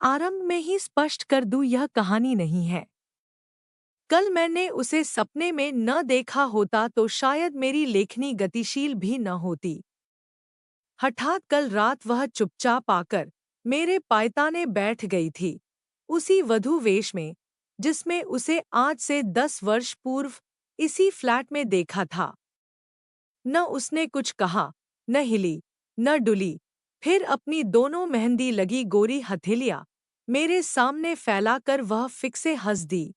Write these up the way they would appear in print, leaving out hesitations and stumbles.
आरंभ में ही स्पष्ट कर दूं, यह कहानी नहीं है। कल मैंने उसे सपने में न देखा होता तो शायद मेरी लेखनी गतिशील भी न होती। हठात कल रात वह चुपचाप आकर मेरे पायताने बैठ गई थी, उसी वधू वेश में जिसमें उसे आज से 10 वर्ष पूर्व इसी फ्लैट में देखा था। न उसने कुछ कहा, न हिली, न डुली। फिर अपनी दोनों मेहंदी लगी गोरी हथेलियां मेरे सामने फैलाकर वह फिक से हंस दी।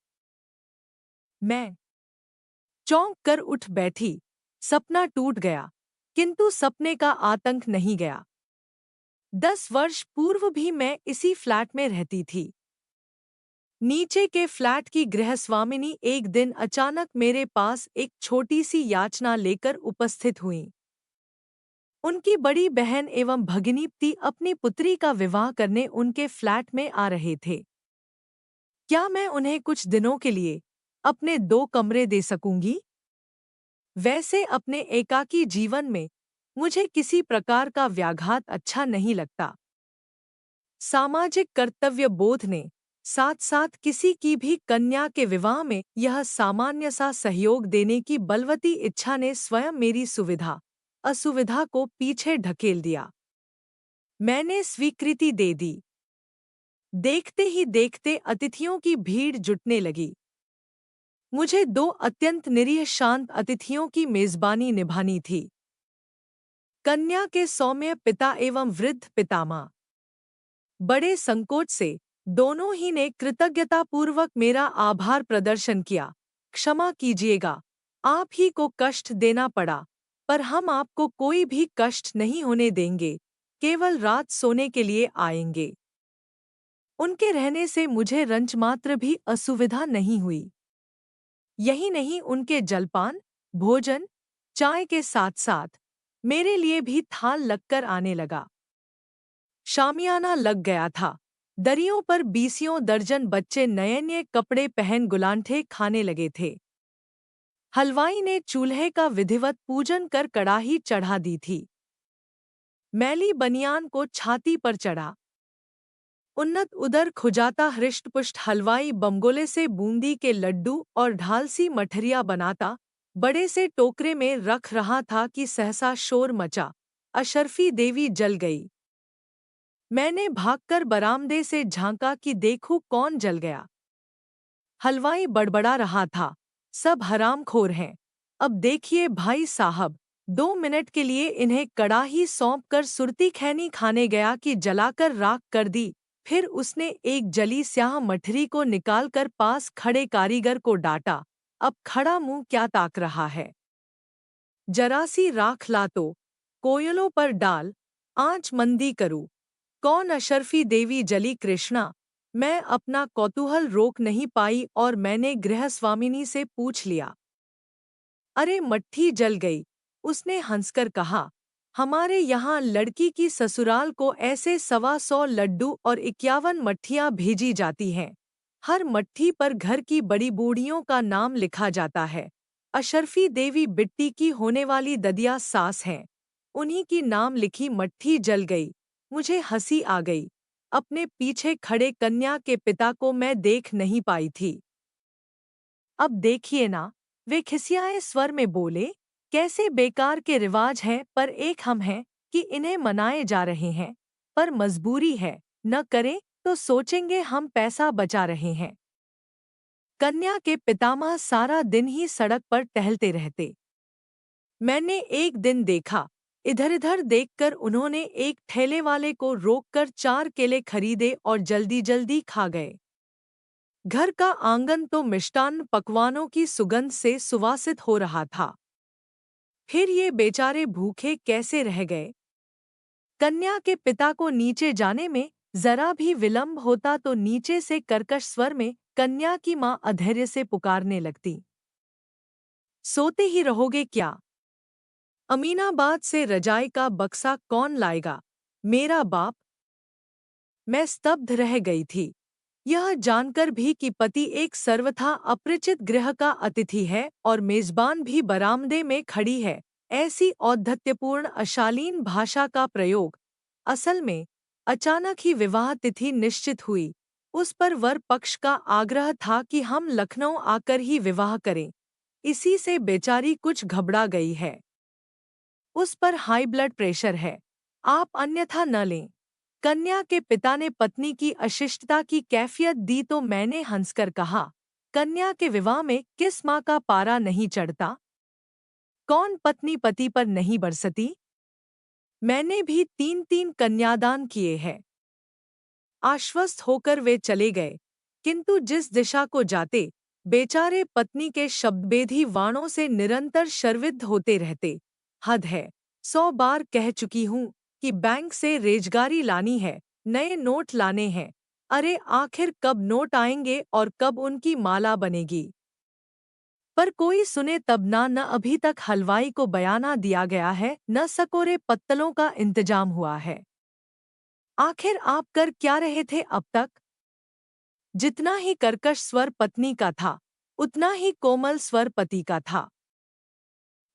मैं चौंक कर उठ बैठी। सपना टूट गया, किंतु सपने का आतंक नहीं गया। 10 वर्ष पूर्व भी मैं इसी फ्लैट में रहती थी। नीचे के फ्लैट की गृहस्वामिनी एक दिन अचानक मेरे पास एक छोटी सी याचना लेकर उपस्थित हुई। उनकी बड़ी बहन एवं भगिनीपति अपनी पुत्री का विवाह करने उनके फ्लैट में आ रहे थे। क्या मैं उन्हें कुछ दिनों के लिए अपने 2 कमरे दे सकूंगी? वैसे अपने एकाकी जीवन में मुझे किसी प्रकार का व्याघात अच्छा नहीं लगता। सामाजिक कर्तव्य बोध ने साथ साथ किसी की भी कन्या के विवाह में यह सामान्य सा सहयोग देने की बलवती इच्छा ने स्वयं मेरी सुविधा असुविधा को पीछे ढकेल दिया। मैंने स्वीकृति दे दी। देखते ही देखते अतिथियों की भीड़ जुटने लगी। मुझे 2 अत्यंत निरीह शांत अतिथियों की मेजबानी निभानी थी। कन्या के सौम्य पिता एवं वृद्ध पितामह। बड़े संकोच से दोनों ही ने कृतज्ञतापूर्वक मेरा आभार प्रदर्शन किया। क्षमा कीजिएगा, आप ही को कष्ट देना पड़ा, पर हम आपको कोई भी कष्ट नहीं होने देंगे, केवल रात सोने के लिए आएंगे। उनके रहने से मुझे रंचमात्र भी असुविधा नहीं हुई। यही नहीं, उनके जलपान, भोजन, चाय के साथ साथ मेरे लिए भी थाल लगकर आने लगा। शामियाना लग गया था। दरियों पर 20 दर्जन बच्चे नए नए कपड़े पहन गुलांठे खाने लगे थे। हलवाई ने चूल्हे का विधिवत पूजन कर कड़ाही चढ़ा दी थी। मैली बनियान को छाती पर चढ़ा उन्नत उदर खुजाता हृष्टपुष्ट हलवाई बमगोले से बूंदी के लड्डू और ढाल सी मठरिया बनाता बड़े से टोकरे में रख रहा था कि सहसा शोर मचा। अशर्फी देवी जल गई। मैंने भागकर बरामदे से झांका कि देखूं कौन जल गया। हलवाई बड़बड़ा रहा था, सब हरामखोर हैं। अब देखिए भाई साहब, 2 मिनट के लिए इन्हें कड़ाही सौंपकर सुरती खैनी खाने गया कि जलाकर राख कर दी। फिर उसने एक जली स्याह मठरी को निकालकर पास खड़े कारीगर को डांटा, अब खड़ा मुंह क्या ताक रहा है? जरा सी राख ला तो कोयलों पर डाल, आंच मंदी करूं। कौन? अशर्फी देवी जली। कृष्णा। मैं अपना कौतूहल रोक नहीं पाई और मैंने गृहस्वामिनी से पूछ लिया। अरे मट्ठी जल गई, उसने हंसकर कहा। हमारे यहाँ लड़की की ससुराल को ऐसे 125 लड्डू और 51 मट्ठियाँ भेजी जाती हैं। हर मट्ठी पर घर की बड़ी बूढ़ियों का नाम लिखा जाता है। अशर्फी देवी बिट्टी की होने वाली ददिया सास हैं। उन्हीं की नाम लिखी मट्ठी जल गई। मुझे हंसी आ गई। अपने पीछे खड़े कन्या के पिता को मैं देख नहीं पाई थी। अब देखिए ना, वे खिसियाए स्वर में बोले, कैसे बेकार के रिवाज हैं, पर एक हम हैं कि इन्हें मनाए जा रहे हैं, पर मजबूरी है, न करें तो सोचेंगे हम पैसा बचा रहे हैं। कन्या के पितामह सारा दिन ही सड़क पर टहलते रहते। मैंने एक दिन देखा, इधर-इधर देखकर उन्होंने एक ठेले वाले को रोककर 4 केले खरीदे और जल्दी-जल्दी खा गए। घर का आंगन तो मिष्टान्न पकवानों की सुगंध से सुवासित हो रहा था। फिर ये बेचारे भूखे कैसे रह गए? कन्या के पिता को नीचे जाने में जरा भी विलंब होता तो नीचे से कर्कश स्वर में कन्या की मां अधैर्य से पुकारने लगती। सोते ही रहोगे क्या? अमीनाबाद से रजाई का बक्सा कौन लाएगा? मेरा बाप। मैं स्तब्ध रह गई थी। यह जानकर भी कि पति एक सर्वथा अपरिचित गृह का अतिथि है और मेजबान भी बरामदे में खड़ी है, ऐसी औद्धत्यपूर्ण अशालीन भाषा का प्रयोग असल में अचानक ही विवाह तिथि निश्चित हुई। उस पर वर पक्ष का आग्रह था कि हम लखनऊ आकर ही विवाह करें। इसी से बेचारी कुछ घबरा गई है। उस पर हाई ब्लड प्रेशर है, आप अन्यथा न लें। कन्या के पिता ने पत्नी की अशिष्टता की कैफियत दी तो मैंने हंसकर कहा, कन्या के विवाह में किस माँ का पारा नहीं चढ़ता? कौन पत्नी पति पर नहीं बरसती? मैंने भी 3-3 कन्यादान किए हैं। आश्वस्त होकर वे चले गए, किंतु जिस दिशा को जाते, बेचारे पत्नी के शब्दभेदी वाणों से निरंतर शर्विद्ध होते रहते। हद है, 100 बार कह चुकी हूँ कि बैंक से रेजगारी लानी है, नए नोट लाने हैं। अरे आखिर कब नोट आएंगे और कब उनकी माला बनेगी? पर कोई सुने तब ना। न अभी तक हलवाई को बयाना दिया गया है, न सकोरे पत्तलों का इंतजाम हुआ है। आखिर आप कर क्या रहे थे अब तक? जितना ही कर्कश स्वर पत्नी का था, उतना ही कोमल स्वर पति का था।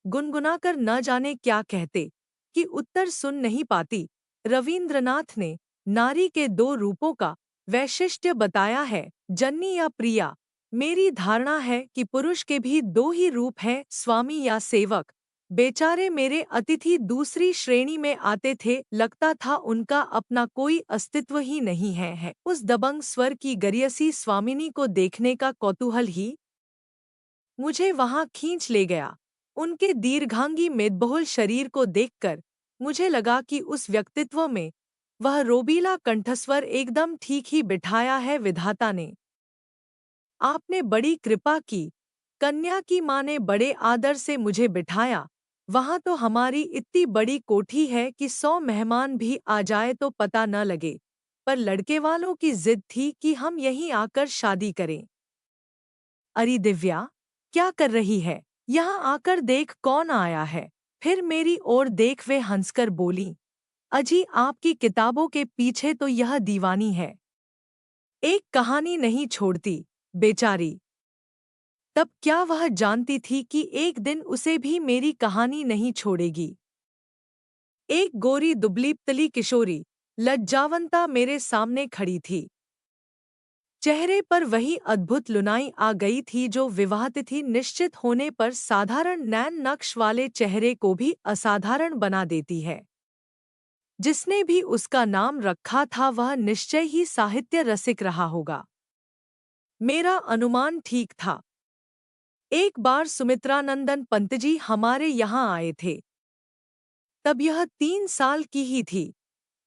गुनगुनाकर न जाने क्या कहते कि उत्तर सुन नहीं पाती। रवींद्रनाथ ने नारी के 2 रूपों का वैशिष्ट्य बताया है, जन्नी या प्रिया। मेरी धारणा है कि पुरुष के भी 2 ही रूप हैं, स्वामी या सेवक। बेचारे मेरे अतिथि दूसरी श्रेणी में आते थे, लगता था उनका अपना कोई अस्तित्व ही नहीं है। उस दबंग स्वर की गरियसी स्वामिनी को देखने का कौतूहल ही मुझे वहां खींच ले गया। उनके दीर्घांगी मेदबहुल शरीर को देखकर मुझे लगा कि उस व्यक्तित्व में वह रोबीला कंठस्वर एकदम ठीक ही बिठाया है विधाता ने। आपने बड़ी कृपा की। कन्या की माँ ने बड़े आदर से मुझे बिठाया। वहां तो हमारी इतनी बड़ी कोठी है कि 100 मेहमान भी आ जाए तो पता न लगे, पर लड़के वालों की जिद थी कि हम यहीं आकर शादी करें। अरे दिव्या, क्या कर रही है? यहाँ आकर देख कौन आया है। फिर मेरी ओर देख वे हंसकर बोली, अजी आपकी किताबों के पीछे तो यह दीवानी है, एक कहानी नहीं छोड़ती बेचारी। तब क्या वह जानती थी कि एक दिन उसे भी मेरी कहानी नहीं छोड़ेगी। एक गोरी दुबली पतली किशोरी लज्जावंता मेरे सामने खड़ी थी। चेहरे पर वही अद्भुत लुनाई आ गई थी जो विवाहतिथि निश्चित होने पर साधारण नैन नक्श वाले चेहरे को भी असाधारण बना देती है। जिसने भी उसका नाम रखा था वह निश्चय ही साहित्य रसिक रहा होगा। मेरा अनुमान ठीक था। एक बार सुमित्रानंदन पंतजी हमारे यहाँ आए थे। तब यह 3 साल की ही थी।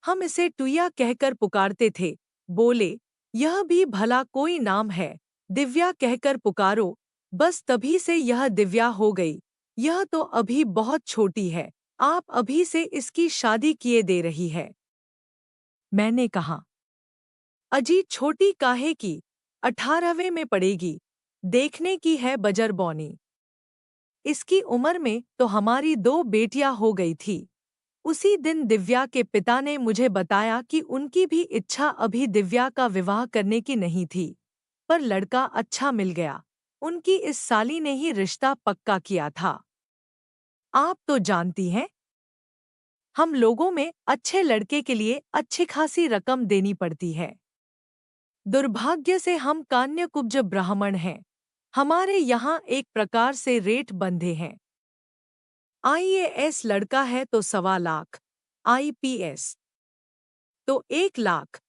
हम इसे टुईया कहकर पुकारते थे। बोले, यह भी भला कोई नाम है, दिव्या कहकर पुकारो। बस तभी से यह दिव्या हो गई। यह तो अभी बहुत छोटी है, आप अभी से इसकी शादी किए दे रही है। मैंने कहा, अजी छोटी काहे की, 18वें में पड़ेगी, देखने की है बजर बौनी। इसकी उम्र में तो हमारी 2 बेटियां हो गई थी। उसी दिन दिव्या के पिता ने मुझे बताया कि उनकी भी इच्छा अभी दिव्या का विवाह करने की नहीं थी, पर लड़का अच्छा मिल गया। उनकी इस साली ने ही रिश्ता पक्का किया था। आप तो जानती हैं, हम लोगों में अच्छे लड़के के लिए अच्छी खासी रकम देनी पड़ती है। दुर्भाग्य से हम कान्यकुब्ज ब्राह्मण हैं। हमारे यहाँ एक प्रकार से रेट बंधे हैं। आईएएस लड़का है तो 1.25 लाख, आईपीएस तो 1 लाख,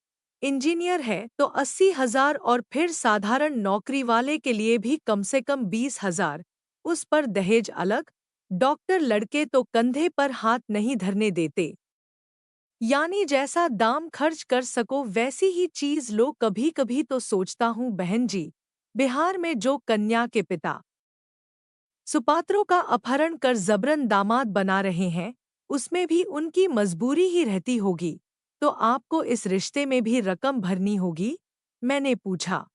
इंजीनियर है तो 80,000 और फिर साधारण नौकरी वाले के लिए भी कम से कम 20,000, उस पर दहेज अलग। डॉक्टर लड़के तो कंधे पर हाथ नहीं धरने देते। यानी जैसा दाम खर्च कर सको वैसी ही चीज लो। कभी कभी तो सोचता हूँ बहन जी, बिहार में जो कन्या के पिता सुपात्रों का अपहरण कर जबरन दामाद बना रहे हैं, उसमें भी उनकी मजबूरी ही रहती होगी, तो आपको इस रिश्ते में भी रकम भरनी होगी? मैंने पूछा।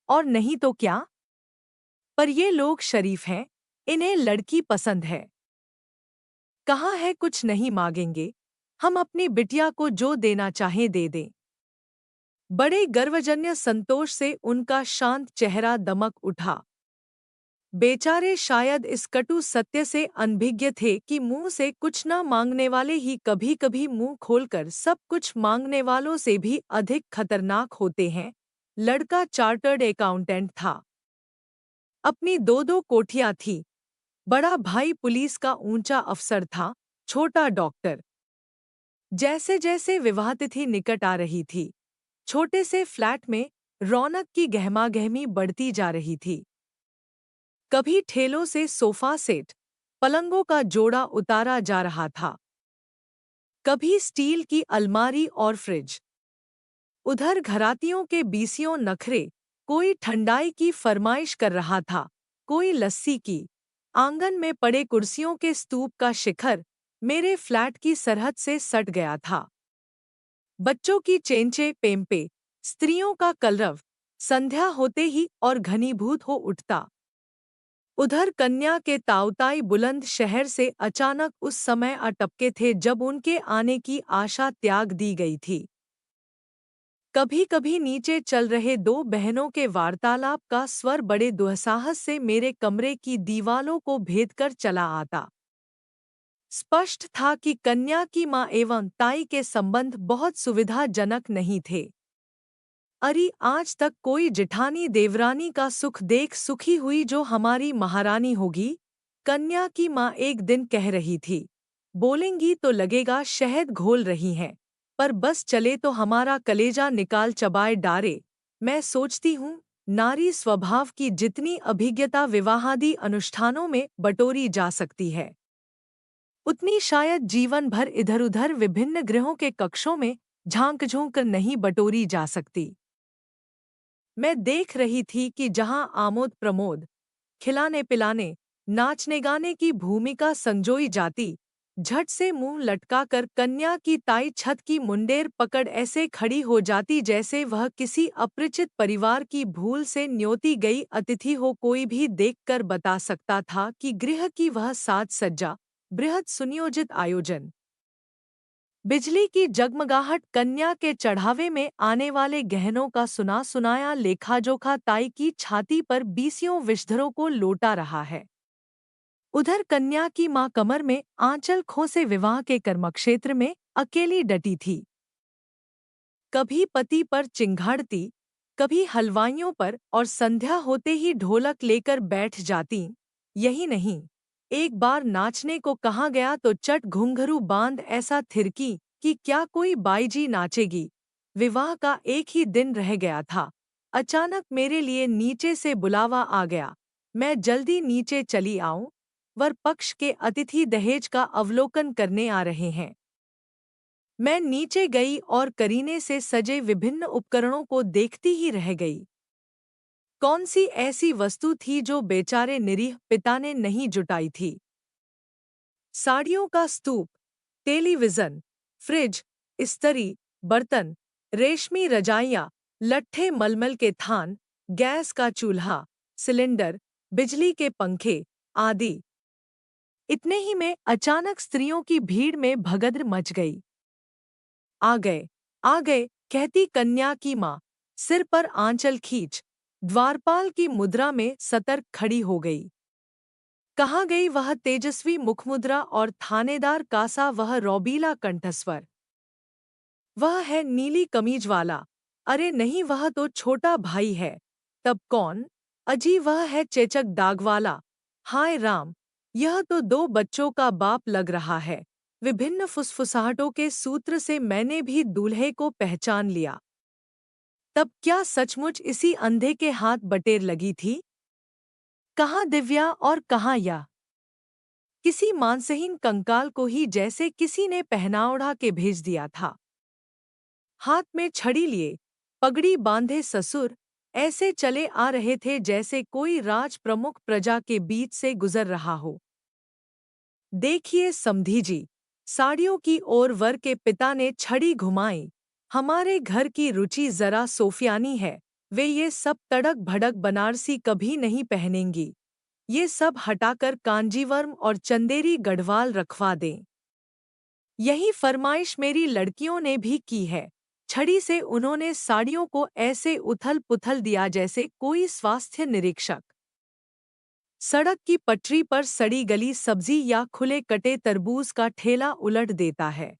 और नहीं तो क्या? पर ये लोग शरीफ हैं, इन्हें लड़की पसंद है। कहा है कुछ नहीं मांगेंगे, हम अपनी बिटिया को जो देना चाहें दे दें। बड़े गर्वजन्य संतोष से उनका शांत चेहरा दमक उठा। बेचारे शायद इस कटु सत्य से अनभिज्ञ थे कि मुंह से कुछ न मांगने वाले ही कभी-कभी मुंह खोलकर सब कुछ मांगने वालों से भी अधिक खतरनाक होते हैं। लड़का चार्टर्ड अकाउंटेंट था। अपनी दो-दो कोठियां थी। बड़ा भाई पुलिस का ऊंचा अफसर था, छोटा डॉक्टर। जैसे जैसे विवाह तिथि निकट आ रही थी, छोटे से फ्लैट में रौनक की गहमागहमी बढ़ती जा रही थी। कभी ठेलों से सोफा सेट, पलंगों का जोड़ा उतारा जा रहा था, कभी स्टील की अलमारी और फ्रिज। उधर घरातियों के बीसियों नखरे, कोई ठंडाई की फरमाइश कर रहा था, कोई लस्सी की। आंगन में पड़े कुर्सियों के स्तूप का शिखर मेरे फ्लैट की सरहद से सट गया था। बच्चों की चेंचे पेम्पे, स्त्रियों का कलरव, संध्या होते ही और घनीभूत हो उठता। उधर कन्या के ताउताई बुलंद शहर से अचानक उस समय आ टपके थे जब उनके आने की आशा त्याग दी गई थी। कभी कभी नीचे चल रहे दो बहनों के वार्तालाप का स्वर बड़े दुस्साहस से मेरे कमरे की दीवालों को भेदकर चला आता। स्पष्ट था कि कन्या की माँ एवं ताई के संबंध बहुत सुविधाजनक नहीं थे। अरे आज तक कोई जिठानी देवरानी का सुख देख सुखी हुई जो हमारी महारानी होगी, कन्या की माँ एक दिन कह रही थी। बोलेंगी तो लगेगा शहद घोल रही हैं, पर बस चले तो हमारा कलेजा निकाल चबाए डारे। मैं सोचती हूँ, नारी स्वभाव की जितनी अभिज्ञता विवाहादि अनुष्ठानों में बटोरी जा सकती है, उतनी शायद जीवन भर इधर-उधर विभिन्न गृहों के कक्षों में झांक-झोंक कर नहीं बटोरी जा सकती। मैं देख रही थी कि जहां आमोद प्रमोद, खिलाने पिलाने, नाचने गाने की भूमिका संजोई जाती, झट से मुंह लटकाकर कन्या की ताई छत की मुंडेर पकड़ ऐसे खड़ी हो जाती जैसे वह किसी अपरिचित परिवार की भूल से न्योती गई अतिथि हो। कोई भी देखकर बता सकता था कि गृह की वह साज सज्जा, बृहद सुनियोजित आयोजन, बिजली की जगमगाहट, कन्या के चढ़ावे में आने वाले गहनों का सुना सुनाया लेखाजोखा ताई की छाती पर बीसियों विषधरों को लोटा रहा है। उधर कन्या की माँ कमर में आंचल खोसे विवाह के कर्मक्षेत्र में अकेली डटी थी। कभी पति पर चिंघाड़ती, कभी हलवाइयों पर, और संध्या होते ही ढोलक लेकर बैठ जाती। यही नहीं, एक बार नाचने को कहा गया तो चट घुंघरू बांध ऐसा थिरकी कि क्या कोई बाईजी नाचेगी। विवाह का एक ही दिन रह गया था। अचानक मेरे लिए नीचे से बुलावा आ गया। मैं जल्दी नीचे चली आऊं, वर पक्ष के अतिथि दहेज का अवलोकन करने आ रहे हैं। मैं नीचे गई और करीने से सजे विभिन्न उपकरणों को देखती ही रह गई। कौन सी ऐसी वस्तु थी जो बेचारे निरीह पिता ने नहीं जुटाई थी? साड़ियों का स्तूप, टेलीविजन, फ्रिज, इस्त्री, बर्तन, रेशमी रजाइयाँ, लट्ठे मलमल के थान, गैस का चूल्हा, सिलेंडर, बिजली के पंखे आदि। इतने ही में अचानक स्त्रियों की भीड़ में भगदड़ मच गई। आ गए, आ गए, कहती कन्या की माँ, सिर पर आंचल खींच, द्वारपाल की मुद्रा में सतर्क खड़ी हो गई। कहाँ गई वह तेजस्वी मुखमुद्रा और थानेदार कासा वह रौबीला कंठस्वर? वह है नीली कमीज वाला। अरे नहीं, वह तो छोटा भाई है। तब कौन? अजी वह है चेचक दाग वाला। हाय राम, यह तो दो बच्चों का बाप लग रहा है। विभिन्न फुसफुसाहटों के सूत्र से मैंने भी दूल्हे को पहचान लिया। तब क्या सचमुच इसी अंधे के हाथ बटेर लगी थी? कहाँ दिव्या और कहाँ या? किसी मांसहीन कंकाल को ही जैसे किसी ने पहना ओढ़ा के भेज दिया था। हाथ में छड़ी लिए, पगड़ी बांधे ससुर ऐसे चले आ रहे थे जैसे कोई राज प्रमुख प्रजा के बीच से गुजर रहा हो। देखिए समधी जी, साड़ियों की ओर वर के पिता ने छड़ी घुमाई। हमारे घर की रुचि जरा सोफियानी है, वे ये सब तड़क भड़क बनारसी कभी नहीं पहनेंगी। ये सब हटाकर कांजीवरम और चंदेरी गढ़वाल रखवा दें। यही फरमाइश मेरी लड़कियों ने भी की है। छड़ी से उन्होंने साड़ियों को ऐसे उथल पुथल दिया जैसे कोई स्वास्थ्य निरीक्षक। सड़क की पटरी पर सड़ी गली सब्जी या खुले कटे तरबूज का ठेला उलट देता है।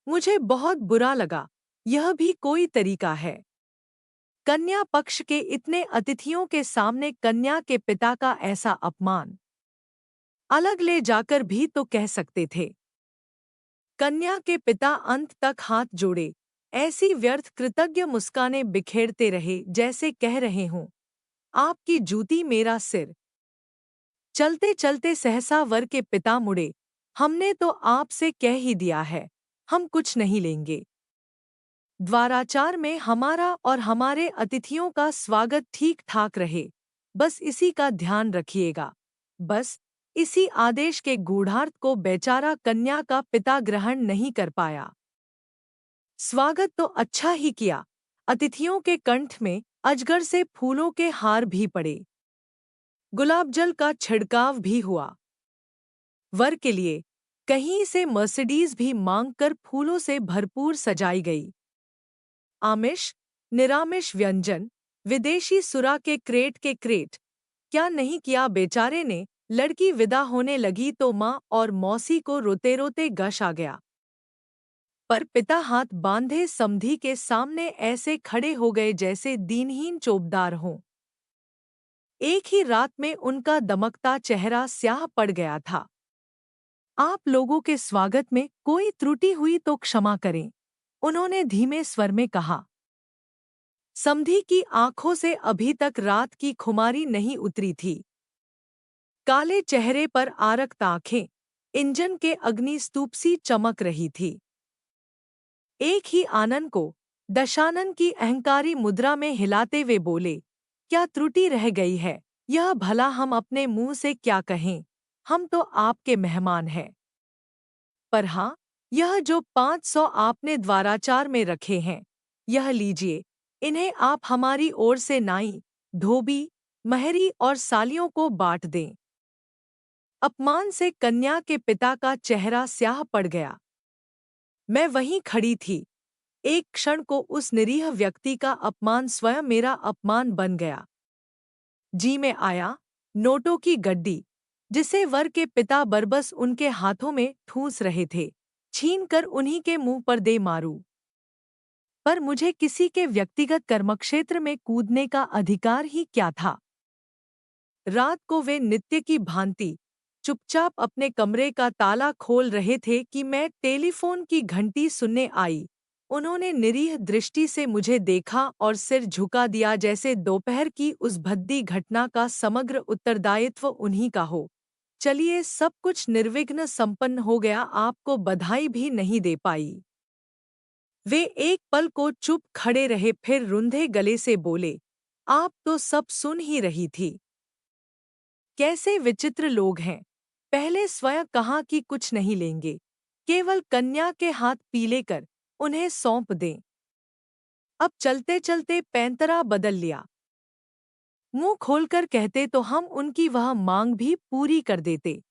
मुझे बहुत बुरा लगा। यह भी कोई तरीका है? कन्या पक्ष के इतने अतिथियों के सामने कन्या के पिता का ऐसा अपमान। अलग ले जाकर भी तो कह सकते थे। कन्या के पिता अंत तक हाथ जोड़े, ऐसी व्यर्थ कृतज्ञ मुस्कानें बिखेरते रहे जैसे कह रहे हों, आपकी जूती मेरा सिर। चलते चलते सहसा वर के पिता मुड़े, हमने तो आपसे कह ही दिया है, हम कुछ नहीं लेंगे। द्वाराचार में हमारा और हमारे अतिथियों का स्वागत ठीक ठाक रहे, बस इसी का ध्यान रखिएगा। बस इसी आदेश के गूढ़ार्थ को बेचारा कन्या का पिता ग्रहण नहीं कर पाया। स्वागत तो अच्छा ही किया, अतिथियों के कंठ में अजगर से फूलों के हार भी पड़े, गुलाबजल का छिड़काव भी हुआ। वर के लिए कहीं से मर्सिडीज भी मांगकर फूलों से भरपूर सजाई गई। आमिष, निरामिष व्यंजन, विदेशी सुरा के क्रेट, क्या नहीं किया बेचारे ने। लड़की विदा होने लगी तो माँ और मौसी को रोते रोते गश आ गया। पर पिता हाथ बांधे समधी के सामने ऐसे खड़े हो गए जैसे दीनहीन चौबदार हों। एक ही रात में उनका दमकता चेहरा स्याह पड़ गया था। आप लोगों के स्वागत में कोई त्रुटि हुई तो क्षमा करें, उन्होंने धीमे स्वर में कहा। समधी की आंखों से अभी तक रात की खुमारी नहीं उतरी थी। काले चेहरे पर आरक्त आंखें इंजन के अग्निस्तूप सी चमक रही थी। एक ही आनन को दशानन की अहंकारी मुद्रा में हिलाते हुए बोले, क्या त्रुटि रह गई है? यह भला हम अपने मुंह से क्या कहें, हम तो आपके मेहमान हैं। पर हाँ, यह जो 500 आपने द्वाराचार में रखे हैं, यह लीजिए, इन्हें आप हमारी ओर से नाई, धोबी, महरी और सालियों को बांट दें। अपमान से कन्या के पिता का चेहरा स्याह पड़ गया। मैं वहीं खड़ी थी। एक क्षण को उस निरीह व्यक्ति का अपमान स्वयं मेरा अपमान बन गया। जी में आया, नोटों की गड्डी, जिसे वर के पिता बरबस उनके हाथों में ठूस रहे थे, छीनकर उन्हीं के मुंह पर दे मारूं। पर मुझे किसी के व्यक्तिगत कर्मक्षेत्र में कूदने का अधिकार ही क्या था? रात को वे नित्य की भांति चुपचाप अपने कमरे का ताला खोल रहे थे कि मैं टेलीफोन की घंटी सुनने आई। उन्होंने निरीह दृष्टि से मुझे देखा और सिर झुका दिया जैसे दोपहर की उस भद्दी घटना का समग्र उत्तरदायित्व उन्हीं का हो। चलिए, सब कुछ निर्विघ्न संपन्न हो गया, आपको बधाई भी नहीं दे पाई। वे एक पल को चुप खड़े रहे, फिर रुंधे गले से बोले, आप तो सब सुन ही रही थी। कैसे विचित्र लोग हैं। पहले स्वयं कहा कि कुछ नहीं लेंगे, केवल कन्या के हाथ पीले कर उन्हें सौंप दें। अब चलते चलते पैंतरा बदल लिया। मुंह खोलकर कहते तो हम उनकी वह मांग भी पूरी कर देते।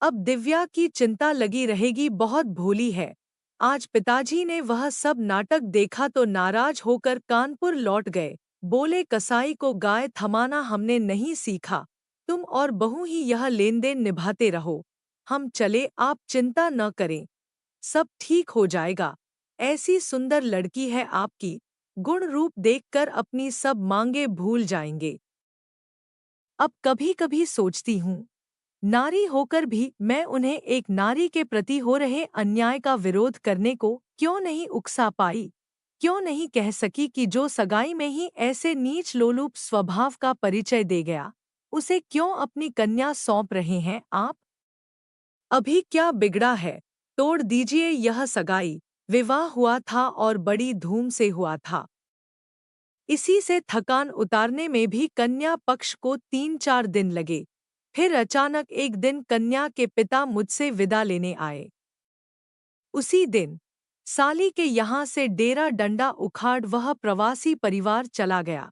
अब दिव्या की चिंता लगी रहेगी, बहुत भोली है। आज पिताजी ने वह सब नाटक देखा तो नाराज होकर कानपुर लौट गए। बोले, कसाई को गाय थमाना हमने नहीं सीखा, तुम और बहू ही यह लेन देन निभाते रहो। हम चले, आप चिंता न करें, सब ठीक हो जाएगा। ऐसी सुंदर लड़की है आपकी, गुण रूप देखकर अपनी सब मांगे भूल जाएंगे। अब कभी कभी सोचती हूँ, नारी होकर भी मैं उन्हें एक नारी के प्रति हो रहे अन्याय का विरोध करने को क्यों नहीं उकसा पाई? क्यों नहीं कह सकी कि जो सगाई में ही ऐसे नीच लोलुप स्वभाव का परिचय दे गया, उसे क्यों अपनी कन्या सौंप रहे हैं आप? अभी क्या बिगड़ा है? तोड़ दीजिए यह सगाई। विवाह हुआ था और बड़ी धूम से हुआ था। इसी से थकान उतारने में भी कन्या पक्ष को 3-4 दिन लगे। फिर अचानक एक दिन कन्या के पिता मुझसे विदा लेने आए। उसी दिन साली के यहाँ से डेरा डंडा उखाड़ वह प्रवासी परिवार चला गया।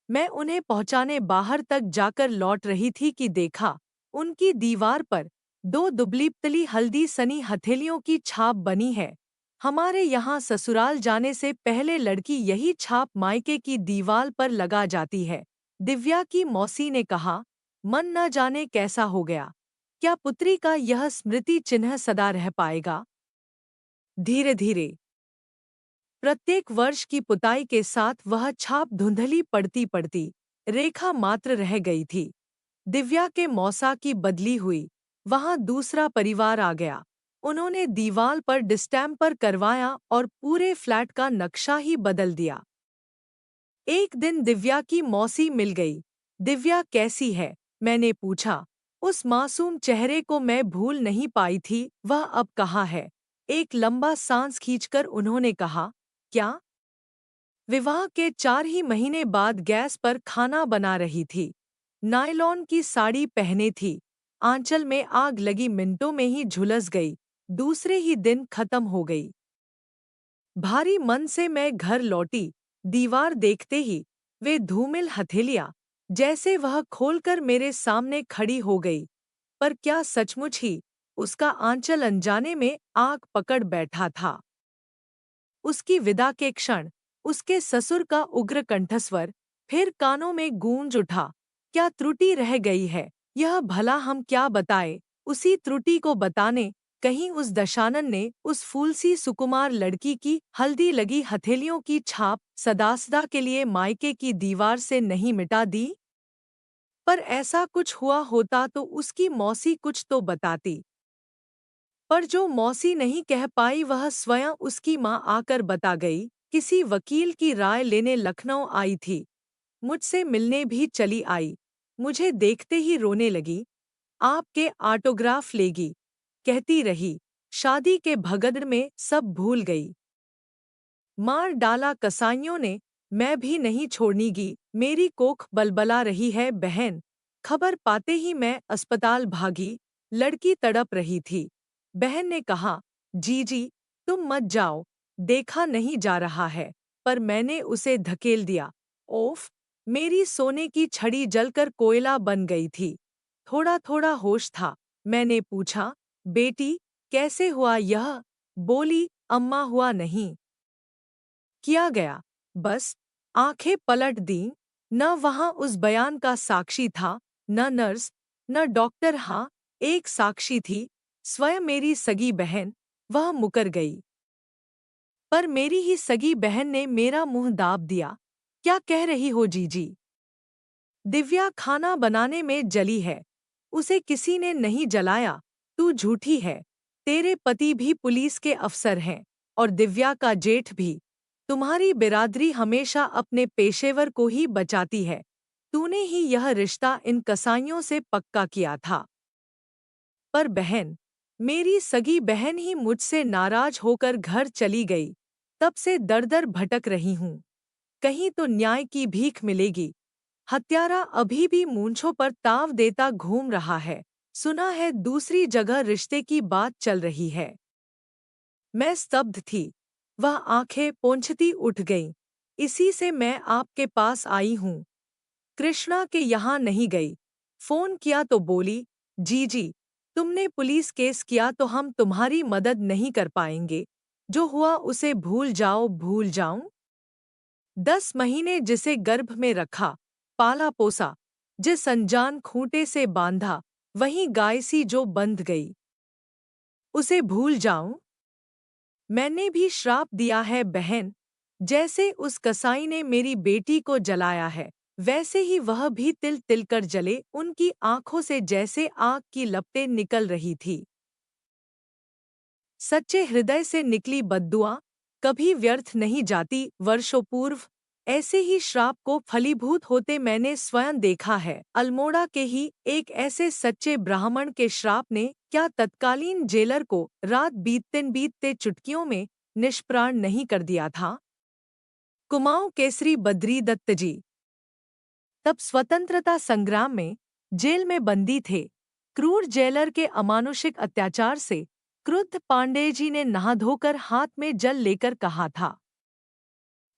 मैं उन्हें पहुंचाने बाहर तक जाकर लौट रही थी कि देखा, उनकी दीवार पर 2 दुबली-पतली हल्दी सनी हथेलियों की छाप बनी है। हमारे यहाँ ससुराल जाने से पहले लड़की यही छाप मायके की दीवार पर लगा जाती है। दिव्या की मौसी ने कहा, मन न जाने कैसा हो गया। क्या पुत्री का यह स्मृति चिन्ह सदा रह पाएगा? धीरे धीरे प्रत्येक वर्ष की पुताई के साथ वह छाप धुंधली पड़ती पड़ती रेखा मात्र रह गई थी। दिव्या के मौसा की बदली हुई, वहां दूसरा परिवार आ गया। उन्होंने दीवार पर डिस्टेम्पर करवाया और पूरे फ्लैट का नक्शा ही बदल दिया। एक दिन दिव्या की मौसी मिल गई। दिव्या कैसी है? मैंने पूछा। उस मासूम चेहरे को मैं भूल नहीं पाई थी। वह अब कहाँ है? एक लंबा सांस खींचकर उन्होंने कहा, क्या? विवाह के 4 ही महीने बाद गैस पर खाना बना रही थी। नायलॉन की साड़ी पहने थी। आंचल में आग लगी मिनटों में ही झुलस गई। दूसरे ही दिन खत्म हो गई। भारी मन से मैं घर लौटी। दीवार देखते ही वे धूमिल हथेलियां जैसे वह खोलकर मेरे सामने खड़ी हो गई। पर क्या सचमुच ही उसका आंचल अनजाने में आग पकड़ बैठा था? उसकी विदा के क्षण उसके ससुर का उग्र कंठस्वर फिर कानों में गूंज उठा। क्या त्रुटि रह गई है? यह भला हम क्या बताए उसी त्रुटि को बताने? कहीं उस दशानन ने उस फूलसी सुकुमार लड़की की हल्दी लगी हथेलियों की छाप सदासदा के लिए मायके की दीवार से नहीं मिटा दी? पर ऐसा कुछ हुआ होता तो उसकी मौसी कुछ तो बताती। पर जो मौसी नहीं कह पाई वह स्वयं उसकी माँ आकर बता गई। किसी वकील की राय लेने लखनऊ आई थी। मुझसे मिलने भी चली आई। मुझे देखते ही रोने लगी। आपके ऑटोग्राफ लेगी, कहती रही। शादी के भगदड़ में सब भूल गई। मार डाला कसाईयों ने, मैं भी नहीं छोड़नीगी। मेरी कोख बलबला रही है बहन। खबर पाते ही मैं अस्पताल भागी। लड़की तड़प रही थी। बहन ने कहा, जीजी तुम मत जाओ, देखा नहीं जा रहा है। पर मैंने उसे धकेल दिया। ओफ, मेरी सोने की छड़ी जलकर कोयला बन गई थी। थोड़ा थोड़ा होश था। मैंने पूछा, बेटी कैसे हुआ यह? बोली, अम्मा हुआ नहीं, किया गया। बस आंखें पलट दीं। न वहां उस बयान का साक्षी था, न नर्स, न डॉक्टर। हाँ, एक साक्षी थी, स्वयं मेरी सगी बहन। वह मुकर गई। पर मेरी ही सगी बहन ने मेरा मुंह दाब दिया। क्या कह रही हो जीजी? दिव्या खाना बनाने में जली है। उसे किसी ने नहीं जलाया। तू झूठी है। तेरे पति भी पुलिस के अफसर हैं और दिव्या का जेठ भी। तुम्हारी बिरादरी हमेशा अपने पेशेवर को ही बचाती है। तूने ही यह रिश्ता इन कसाईयों से पक्का किया था। पर बहन, मेरी सगी बहन ही मुझसे नाराज होकर घर चली गई। तब से दर दर भटक रही हूँ। कहीं तो न्याय की भीख मिलेगी। हत्यारा अभी भी मूंछों पर ताव देता घूम रहा है। सुना है दूसरी जगह रिश्ते की बात चल रही है। मैं स्तब्ध थी। वह आंखें पोंछती उठ गईं। इसी से मैं आपके पास आई हूँ। कृष्णा के यहाँ नहीं गई। फोन किया तो बोली, जीजी तुमने पुलिस केस किया तो हम तुम्हारी मदद नहीं कर पाएंगे। जो हुआ उसे भूल जाओ। भूल जाऊं? 10 महीने जिसे गर्भ में रखा, पाला पोसा, जिस अनजान खूंटे से बांधा, वही गाय सी जो बंध गई, उसे भूल जाऊं? मैंने भी श्राप दिया है बहन। जैसे उस कसाई ने मेरी बेटी को जलाया है, वैसे ही वह भी तिल तिल कर जले। उनकी आंखों से जैसे आग की लपटें निकल रही थी। सच्चे हृदय से निकली बद्दुआ कभी व्यर्थ नहीं जाती। वर्षों पूर्व ऐसे ही श्राप को फलीभूत होते मैंने स्वयं देखा है। अल्मोड़ा के ही एक ऐसे सच्चे ब्राह्मण के श्राप ने क्या तत्कालीन जेलर को रात बीतते चुटकियों में निष्प्राण नहीं कर दिया था? कुमाऊं केसरी बद्री दत्त जी तब स्वतंत्रता संग्राम में जेल में बंदी थे। क्रूर जेलर के अमानुषिक अत्याचार से क्रुद्ध पांडे जी ने नहा धोकर हाथ में जल लेकर कहा था,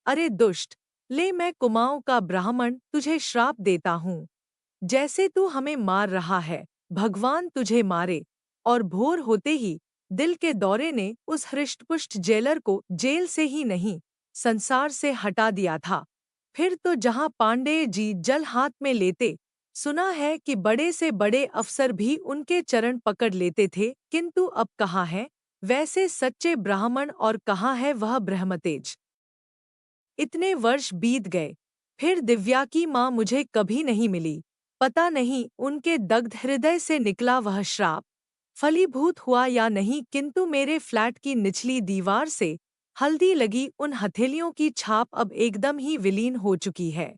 अरे दुष्ट, ले मैं कुमाऊं का ब्राह्मण तुझे श्राप देता हूँ। जैसे तू हमें मार रहा है, भगवान तुझे मारे। और भोर होते ही दिल के दौरे ने उस हृष्टपुष्ट जेलर को जेल से ही नहीं, संसार से हटा दिया था। फिर तो जहां पांडे जी जल हाथ में लेते, सुना है कि बड़े से बड़े अफसर भी उनके चरण पकड़ लेते थे, किंतु अब कहाँ है वैसे सच्चे ब्राह्मण और कहाँ है वह ब्रह्मतेज। इतने वर्ष बीत गए, फिर दिव्या की माँ मुझे कभी नहीं मिली। पता नहीं उनके दग्ध हृदय से निकला वह श्राप फलीभूत हुआ या नहीं, किंतु मेरे फ्लैट की निचली दीवार से हल्दी लगी उन हथेलियों की छाप अब एकदम ही विलीन हो चुकी है।